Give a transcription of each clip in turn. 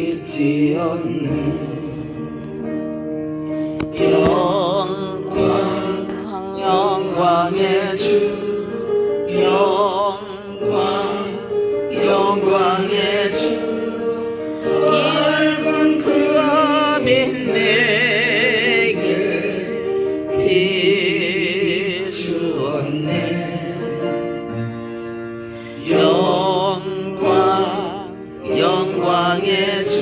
잊지 않네. 영광의 주, 영광의 주, 밝은 그 빛 내게 비추었네. 영광의 주,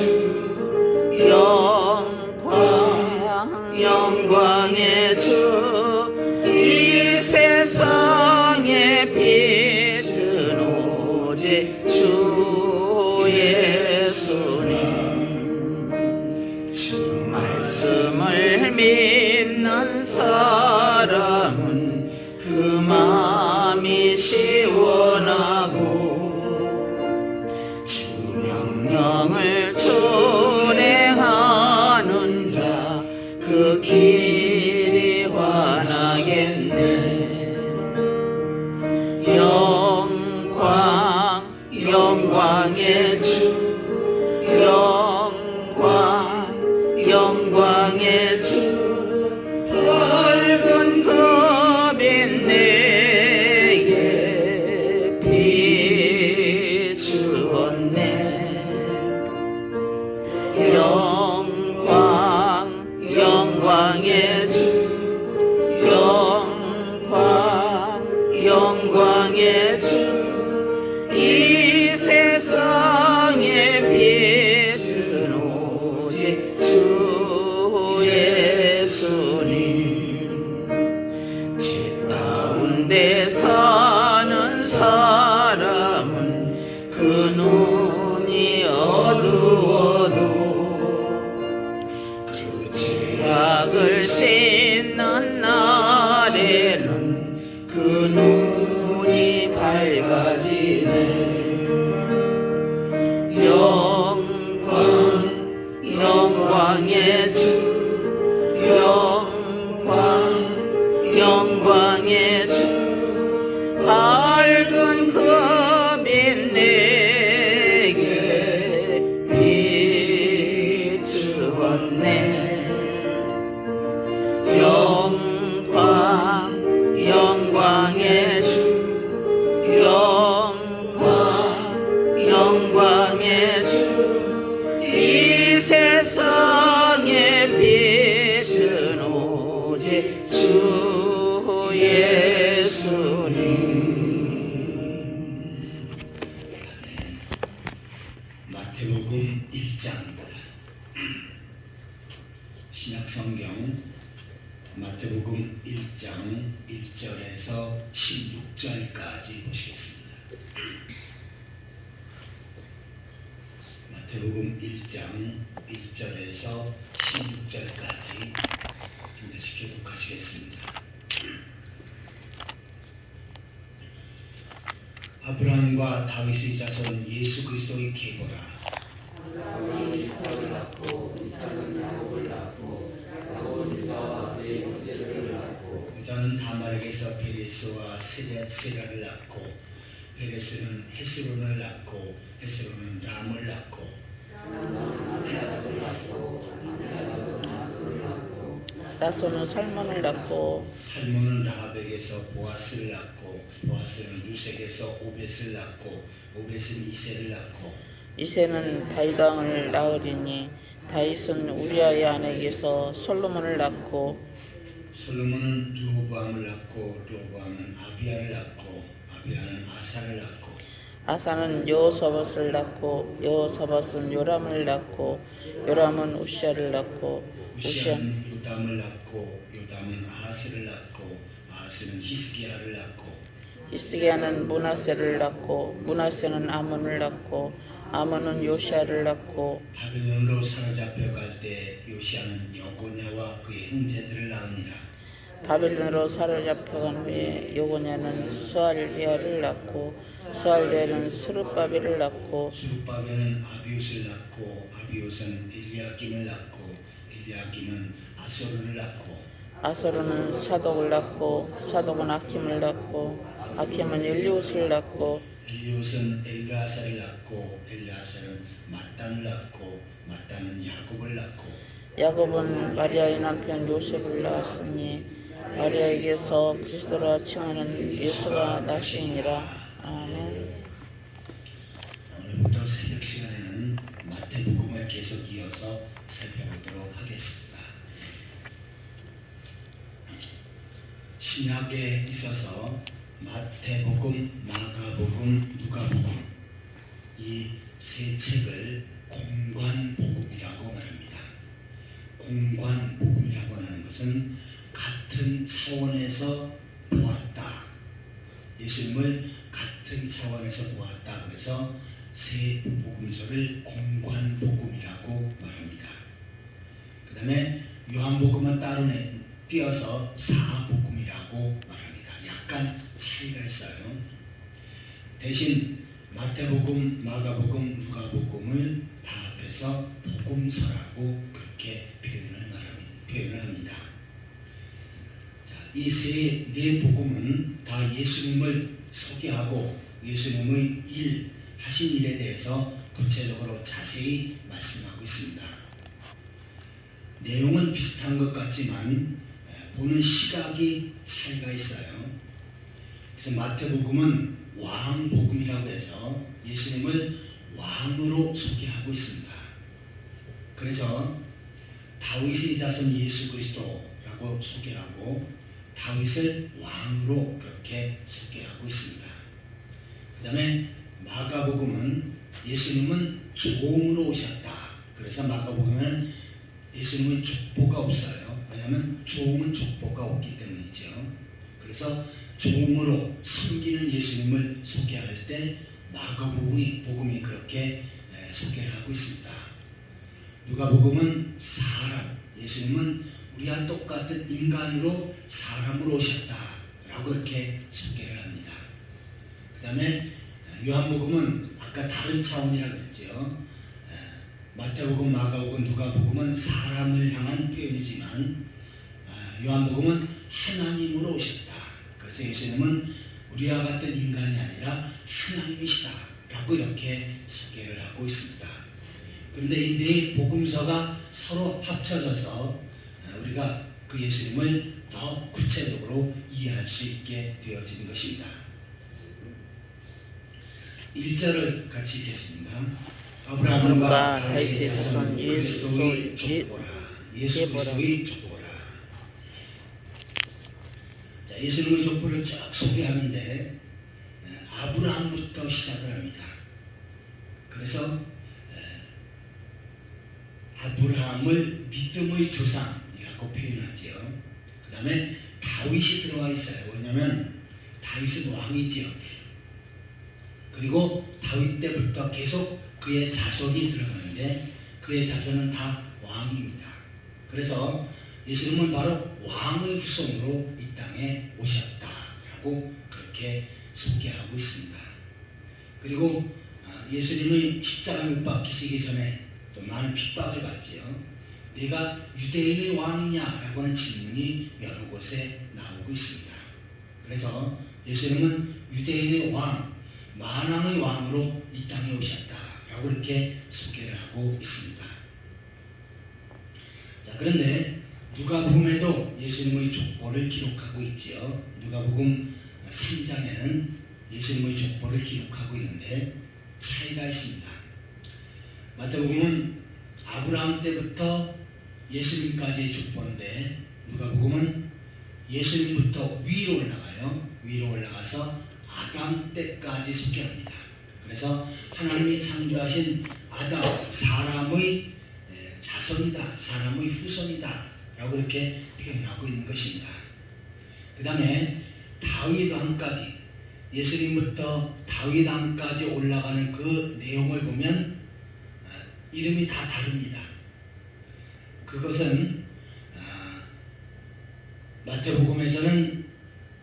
영광의 주, 이 세상의 빛은 오직 주 예수님. 주 말씀을 믿는 사람은 그 마음이 시원하고 명을 준행하는 자 그 길이 환하겠네. 영광의 주, 영광의 주, 밝은 그 빛 내게 비추었네. 영광의 주, 영광의 주, 이 세상의 빛은 오직 주 예수님. 죄 가운데 사는 사람은 그 눈이 어두워도 죄악을 씻는 날에는 그 눈이 밝아지네. 영광의 주, 영광의 주, 밝은 그 빛 내게 비추었네. 영광의 주, 영광의 주, 이 세상의 빛은 오직 주 예수님. 마태복음 1장입니다. 신약성경 마태복음 1장 1절에서 16절까지 보시겠습니다. 마태복음 1장 1절에서 16절까지 힘내시켜 독하시겠습니다. 아브라함과 다윗의 자손 예수 그리스도의 계보라. 유다는 다말에게서 베레스와 세라를 낳고 베레스는 헤스론을 낳고 헤스론은 람을 낳고 나소는 살몬을 낳고 살몬은 라합에게서 보아스를 낳고 보아스는 루sek에서 오벳을 낳고 오벳은 이새를 낳고 이새는 다윗 왕을 낳으리니 다윗은 우리아의 아내에게서 솔로몬을 낳고 솔로몬은 르호보암을 낳고 르호보암은 아비야를 낳고 아비야는 아사를 낳고 아사는 여호사밧을 낳고 여호사밧은 요람을 낳고 요람은 우시아를 낳고 우시아는 요담을 낳고 요담은 아하스를 낳고 아하스는 히스기야를 낳고 히스기야는 므낫세를 낳고 므낫세는 아몬을 낳고 아몬은 요시아를 낳고 바벨론으로 사로잡혀 갈 때 요시아는 여고냐와 그의 형제들을 낳으니라. 바벨론으로 사로잡혀간 후에 요고냐는 스알데아를 낳고 스알데아는 스룹바벨을 낳고 스룹바벨은 아비웃을 낳고 아비웃은 엘리야김을 낳고 엘리야김은 아소르를 낳고 아소르는 사독을 낳고 사독은 아킴을 낳고 아킴은 엘리웃을 낳고 엘리웃은 엘르아사를 낳고 엘르아사는 마땅을 낳고 마땅은 야곱을 낳고 야곱은 마리아의 남편 요셉을 낳았으니 마리아에게서 그리스도라 칭하는 예수가 나시니라. 아멘. 오늘부터 새벽 시간에는 마태복음을 계속 이어서 살펴보도록 하겠습니다. 신약에 있어서 마태복음, 마가복음, 누가복음 이 세 책을 공관복음이라고 말합니다. 공관복음이라고 하는 것은 같은 차원에서 보았다. 예수님을 같은 차원에서 보았다. 그래서 세 복음서를 공관복음이라고 말합니다. 그 다음에 요한복음은 따로 띄어서 사복음이라고 말합니다. 약간 차이가 있어요. 대신 마태복음, 마가복음, 누가복음을 다 합해서 복음서라고 그렇게 표현을 합니다. 이 네 복음은 다 예수님을 소개하고 예수님의 하신 일에 대해서 구체적으로 자세히 말씀하고 있습니다. 내용은 비슷한 것 같지만 보는 시각이 차이가 있어요. 그래서 마태복음은 왕복음이라고 해서 예수님을 왕으로 소개하고 있습니다. 그래서 다윗의 자손 예수 그리스도라고 소개하고 다윗을 왕으로 그렇게 소개하고 있습니다. 그 다음에 마가복음은 예수님은 종으로 오셨다. 그래서 마가복음에는 예수님은 족보가 없어요. 왜냐하면 종은 족보가 없기 때문이죠. 그래서 종으로 섬기는 예수님을 소개할 때 마가복음이 그렇게 소개를 하고 있습니다. 누가복음은 사람, 예수님은 우리와 똑같은 인간으로 사람으로 오셨다라고 이렇게 소개를 합니다. 그 다음에 요한복음은 아까 다른 차원이라고 그랬죠. 마태복음, 마가복음, 누가복음은 사람을 향한 표현이지만 요한복음은 하나님으로 오셨다. 그래서 예수님은 우리와 같은 인간이 아니라 하나님이시다 라고 이렇게 소개를 하고 있습니다. 그런데 이 네 복음서가 서로 합쳐져서 우리가 그 예수님을 더 구체적으로 이해할 수 있게 되어진 것입니다. 1절을 같이 읽겠습니다. 아브라함과 다윗의 자손 그리스도의 족보라. 예수 그리스도의 족보라. 자, 예수님의 족보를 쭉 소개하는데 아브라함부터 시작을 합니다. 그래서 아브라함을 믿음의 조상이라고 표현하지요. 그 다음에 다윗이 들어와 있어요. 왜냐하면 다윗은 왕이지요. 그리고 다윗 때부터 계속 그의 자손이 들어가는데 그의 자손은 다 왕입니다. 그래서 예수님은 바로 왕의 후손으로 이 땅에 오셨다라고 그렇게 소개하고 있습니다. 그리고 예수님의 십자가 못 박히시기 전에 또 많은 핍박을 받지요. 네가 유대인의 왕이냐라고 하는 질문이 여러 곳에 나오고 있습니다. 그래서 예수님은 유대인의 왕, 만왕의 왕으로 이 땅에 오셨다라고 이렇게 소개를 하고 있습니다. 자, 그런데 누가복음에도 예수님의 족보를 기록하고 있지요. 누가복음 3장에는 예수님의 족보를 기록하고 있는데 차이가 있습니다. 마태복음은 아브라함 때부터 예수님까지의 족보인데 누가복음은 예수님부터 위로 올라가요. 위로 올라가서 아담 때까지 소개합니다. 그래서 하나님이 창조하신 아담, 사람의 자손이다, 사람의 후손이다 라고 이렇게 표현하고 있는 것입니다. 그 다음에 다윗 왕까지, 예수님부터 다윗 왕까지 올라가는 그 내용을 보면 이름이 다 다릅니다. 그것은 마태복음에서는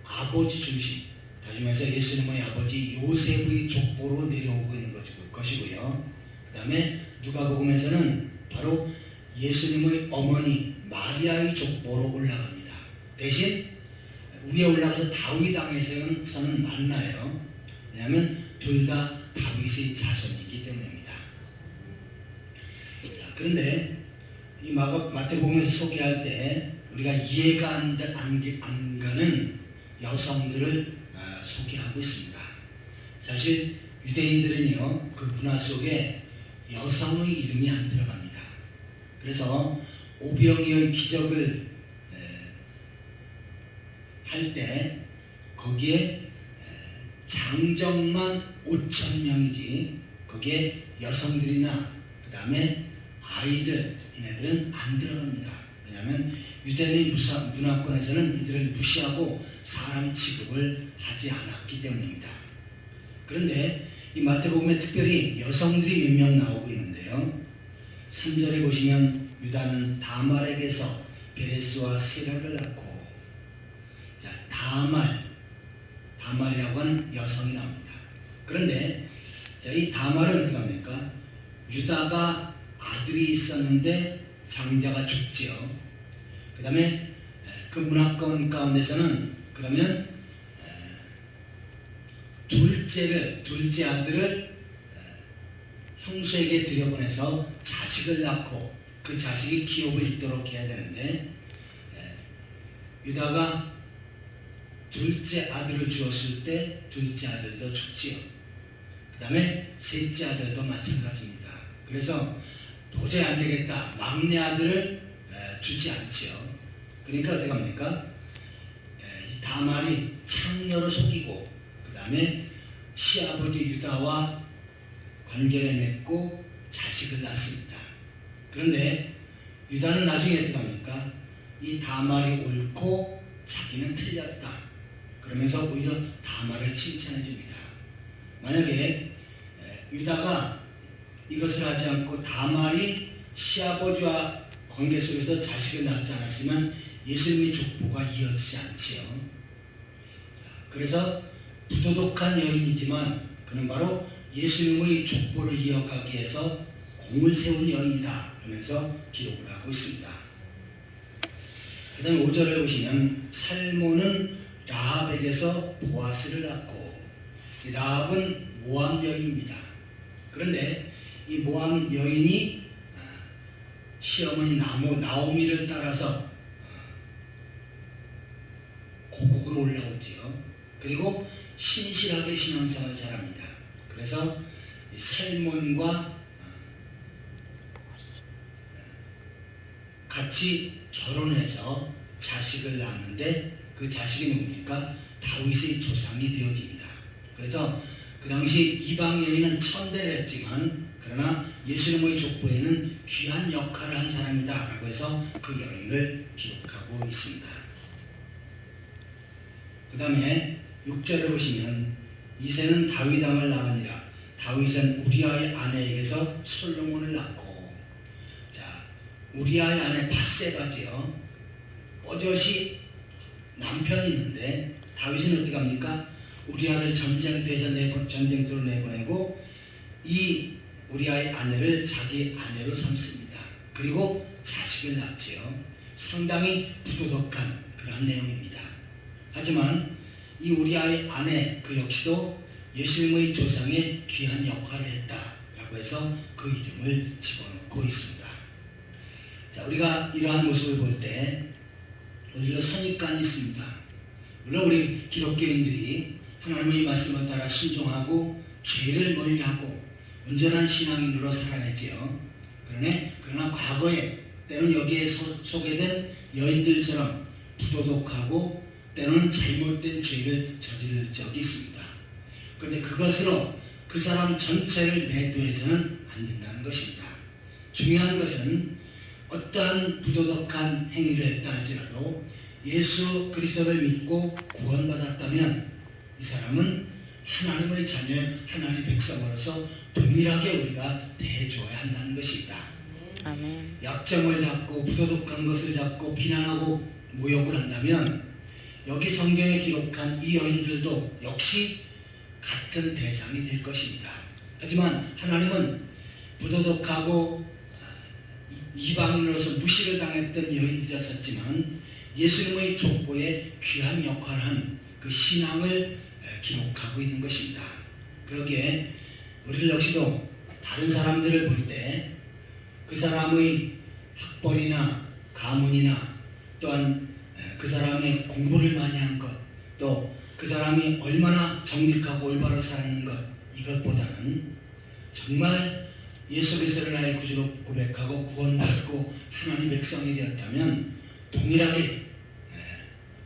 아버지 중심, 다시 말해서 예수님의 아버지 요셉의 족보로 내려오고 있는 것이고요. 그 다음에 누가복음에서는 바로 예수님의 어머니 마리아의 족보로 올라갑니다. 대신 위에 올라가서 다윗 땅에서는 만나요. 왜냐하면 둘 다 다윗의 자손이기 때문입니다. 자, 그런데 이 마태복음에서 소개할 때 우리가 이해가 안 가는 여성들을 소개하고 있습니다. 사실 유대인들은요, 그 문화 속에 여성의 이름이 안 들어갑니다. 그래서 오병이의 기적을 할 때 거기에 장정만 5,000명이지 거기에 여성들이나 그 다음에 아이들 이네들은 안 들어갑니다. 왜냐하면 유대인의 문화권에서는 이들을 무시하고 사람 취급을 하지 않았기 때문입니다. 그런데 이 마태복음에 특별히 여성들이 몇 명 나오고 있는데요. 3절에 보시면 유다는 다말에게서 베레스와 세라를 낳고, 자, 다말이라고 하는 여성이 나옵니다. 그런데 자, 이 다말은 어떻게 합니까? 유다가 아들이 있었는데 장자가 죽지요. 그 다음에 그 문화권 가운데서는 그러면 둘째 아들을 형수에게 들여보내서 자식을 낳고 그 자식이 기업을 잇도록 해야 되는데, 유다가 둘째 아들을 주었을 때 둘째 아들도 죽지요. 그 다음에 셋째 아들도 마찬가지입니다. 그래서 도저히 안 되겠다, 막내 아들을 주지 않지요. 그러니까 어떻게 합니까? 이 다말이 창녀로 속이고 그 다음에 시아버지 유다와 관계를 맺고 자식을 낳습니다. 그런데 유다는 나중에 어떻게 합니까? 이 다말이 옳고 자기는 틀렸다, 그러면서 오히려 다말을 칭찬해 줍니다. 만약에 유다가 이것을 하지 않고 다말이 시아버지와 관계 속에서 자식을 낳지 않았으면 예수님의 족보가 이어지지 않지요. 그래서 부도덕한 여인이지만 그는 바로 예수님의 족보를 이어가기 위해서 공을 세운 여인이다 하면서 기록을 하고 있습니다. 그 다음에 5절에 보시면 살몬은 라합에게서 보아스를 낳고, 이 라합은 모함 여인입니다. 그런데 이 모함 여인이 시어머니 나오미를 따라서 고국으로 올라오지요. 그리고 신실하게 신앙생활을 잘합니다. 그래서 살몬과 같이 결혼해서 자식을 낳는데 그 자식이 누굽니까? 다윗의 조상이 되어집니다. 그래서 그 당시 이방 여인은 천대를 했지만 그러나 예수님의 족보에는 귀한 역할을 한 사람이다 라고 해서 그 여인을 기록하고 있습니다. 그 다음에 6절에 보시면 이새는 다윗 왕을 낳으니라. 다윗은 우리아의 아내에게서 솔로몬을 낳고, 자, 우리아의 아내 밧세바지요. 뽀젓이 남편이 있는데 다윗은 어떻게 합니까? 우리아를 전쟁터로 내보내고 이 우리아의 아내를 자기 아내로 삼습니다. 그리고 자식을 낳지요. 상당히 부도덕한 그런 내용입니다. 하지만 이 우리아의 아내 그 역시도 예수님의 조상의 귀한 역할을 했다라고 해서 그 이름을 집어넣고 있습니다. 자, 우리가 이러한 모습을 볼 때 우리가 선입관이 있습니다. 물론 우리 기독교인들이 하나님의 말씀을 따라 순종하고 죄를 멀리하고 온전한 신앙인으로 살아야지요. 그러나 과거에 때로는 여기에 소개된 여인들처럼 부도덕하고 때로는 잘못된 죄를 저지를 적이 있습니다. 그런데 그것으로 그 사람 전체를 매도해서는 안 된다는 것입니다. 중요한 것은 어떠한 부도덕한 행위를 했다 할지라도 예수 그리스도를 믿고 구원받았다면 이 사람은 하나님의 자녀, 하나님의 백성으로서 동일하게 우리가 대해줘야 한다는 것입니다. 아멘. 약점을 잡고 부도덕한 것을 잡고 비난하고 모욕을 한다면 여기 성경에 기록한 이 여인들도 역시 같은 대상이 될 것입니다. 하지만 하나님은 부도덕하고 이방인으로서 무시를 당했던 여인들이었지만 예수님의 족보에 귀한 역할을 한 그 신앙을 기록하고 있는 것입니다. 그러기에 우리 역시도 다른 사람들을 볼 때 그 사람의 학벌이나 가문이나 또한 그 사람의 공부를 많이 한 것, 또 그 사람이 얼마나 정직하고 올바로 살았는 것, 이것보다는 정말 예수 그리스도를 나의 구주로 고백하고 구원받고 하나님 백성이 되었다면 동일하게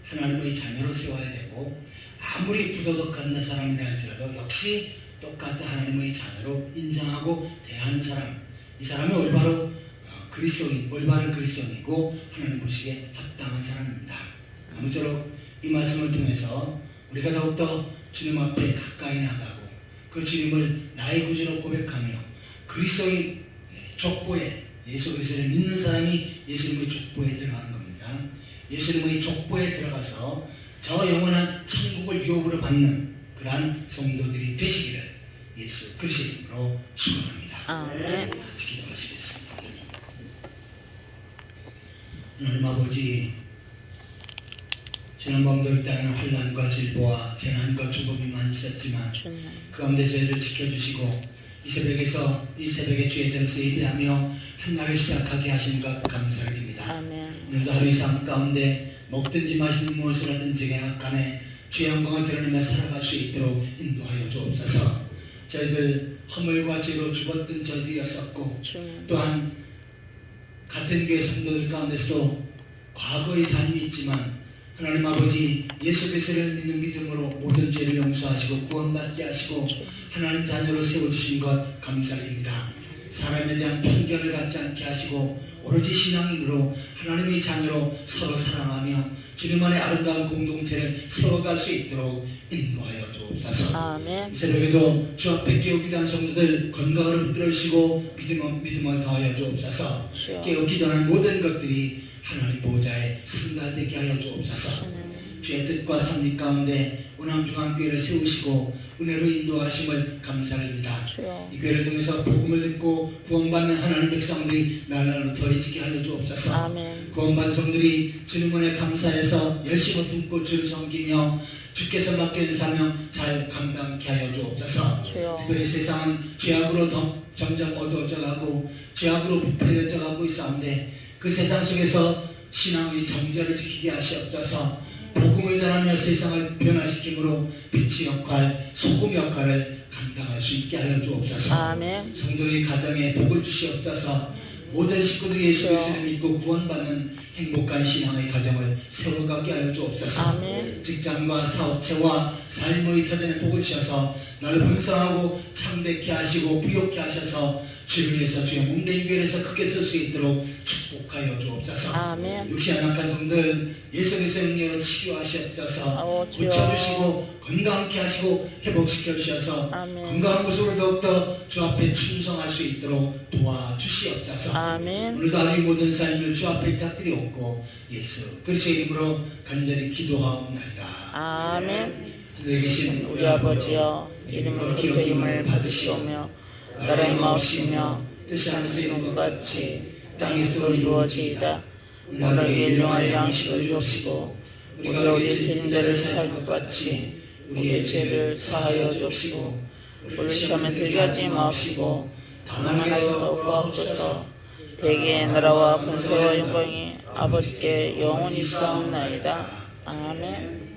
하나님의 자녀로 세워야 되고, 아무리 부도덕한 사람이라 할지라도 역시 똑같은 하나님의 자녀로 인정하고 대하는 사람, 이 사람이 올바른 그리스도인이고 하나님 보시기에 합당한 사람입니다. 아무쪼록 이 말씀을 통해서 우리가 더욱더 주님 앞에 가까이 나가고 그 주님을 나의 구주로 고백하며 그리스도의 족보에, 예수 그리스도를 믿는 사람이 예수님의 족보에 들어가는 겁니다. 예수님의 족보에 들어가서 저 영원한 천국을 유업으로 받는 그러한 성도들이 되시기를 예수 그리스도 이름으로 축원합니다. 아멘. 같이 기도하시겠습니다. 하나님 아버지, 지난번도 이 땅에는 환난과 질보와 재난과 죽음이 많이 있었지만 그 가운데 저희를 지켜주시고 이 새벽에 주의 전에서 예배하며 한 날을 시작하게 하신 것 감사드립니다. 아멘. 오늘도 하루 이 삶 가운데 먹든지 마시는 무엇을 하든지 간에 주의 영광을 드러내며 살아갈 수 있도록 인도하여 주옵소서. 저희들 허물과 죄로 죽었던 저희들이었었고 또한 같은 교회 성도들 가운데서도 과거의 삶이 있지만 하나님 아버지, 예수 그리스도를 믿는 믿음으로 모든 죄를 용서하시고 구원받게 하시고 하나님 자녀로 세워주신 것 감사드립니다. 사람에 대한 편견을 갖지 않게 하시고 오로지 신앙인으로 하나님의 자녀로 서로 사랑하며 주님 안의 아름다운 공동체를 세워갈 수 있도록 인도하여 주옵소서. 아멘. 이 새벽에도 주 앞에 깨우기도 한 성도들 건강을 붙들어주시고 믿음을 더하여 주옵소서. 깨우기도 하는 모든 것들이 하나님 보좌에 상달되게 하여 주옵소서. 주의 뜻과 섭리 가운데 운암중앙교회를 세우시고 은혜로 인도하심을 감사드립니다. 이 교회를 통해서 복음을 듣고 구원받는 하나님 백성들이 날로 더해지게 하여 주옵소서. 아멘. 구원받은 성들이 주님 은혜 감사해서 열심히 품고 주를 섬기며 주께서 맡겨진 사명 잘 감당케 하여 주옵소서. 특별히 세상은 죄악으로 점점 어두워져가고 죄악으로 부패되어져가고 있사온데 그 세상 속에서 신앙의 정절을 지키게 하시옵소서. 복음을 전하며 세상을 변화시킴으로 빛의 역할, 소금 역할을 감당할 수 있게 하여 주옵소서. 아멘. 성도의 가정에 복을 주시옵소서. 모든 식구들이 예수 그리스도를 믿고 구원받는 행복한 신앙의 가정을 세워가게 하여 주옵소서. 아멘. 직장과 사업체와 삶의 터전에 복을 주셔서 나를 번성하고 창대케 하시고 부욕케 하셔서 주를 위해서 주의 몸된 교회에서 크게 쓸 수 있도록 축복하여 주옵소서. 아멘. 육신 약한 성들 예수 그리스도의 능력으로 치유하시옵소서. 주여. 고쳐주시고 건강케 하시고 회복시켜 주셔서 아멘. 건강한 모습으로 더욱더 주 앞에 충성할 수 있도록 도와주시옵소서. 아멘. 오늘도 하루의 모든 삶을 주 앞에 곁들이옵고 예수 그리스도의 이름으로 간절히 기도하옵나이다. 아멘. 하늘에 계신 우리 아버지여, 이름으로 기름을 받으시오며 나라의 마옵시며 뜻이 하늘에서 이룬 것 같이 땅에서도 이루어지이다. 오늘의 일용할 양식을 주옵시고 우리가 우리의 죄인 자를 사할 것 같이 우리의 죄를 사하여 주옵시고 우리를 시험에 들게 하지 마옵시고 다만 하여서 구하옵소서. 대개의 나라와 권세와 영광이 아버지께 영원히 있사옵나이다. 아멘.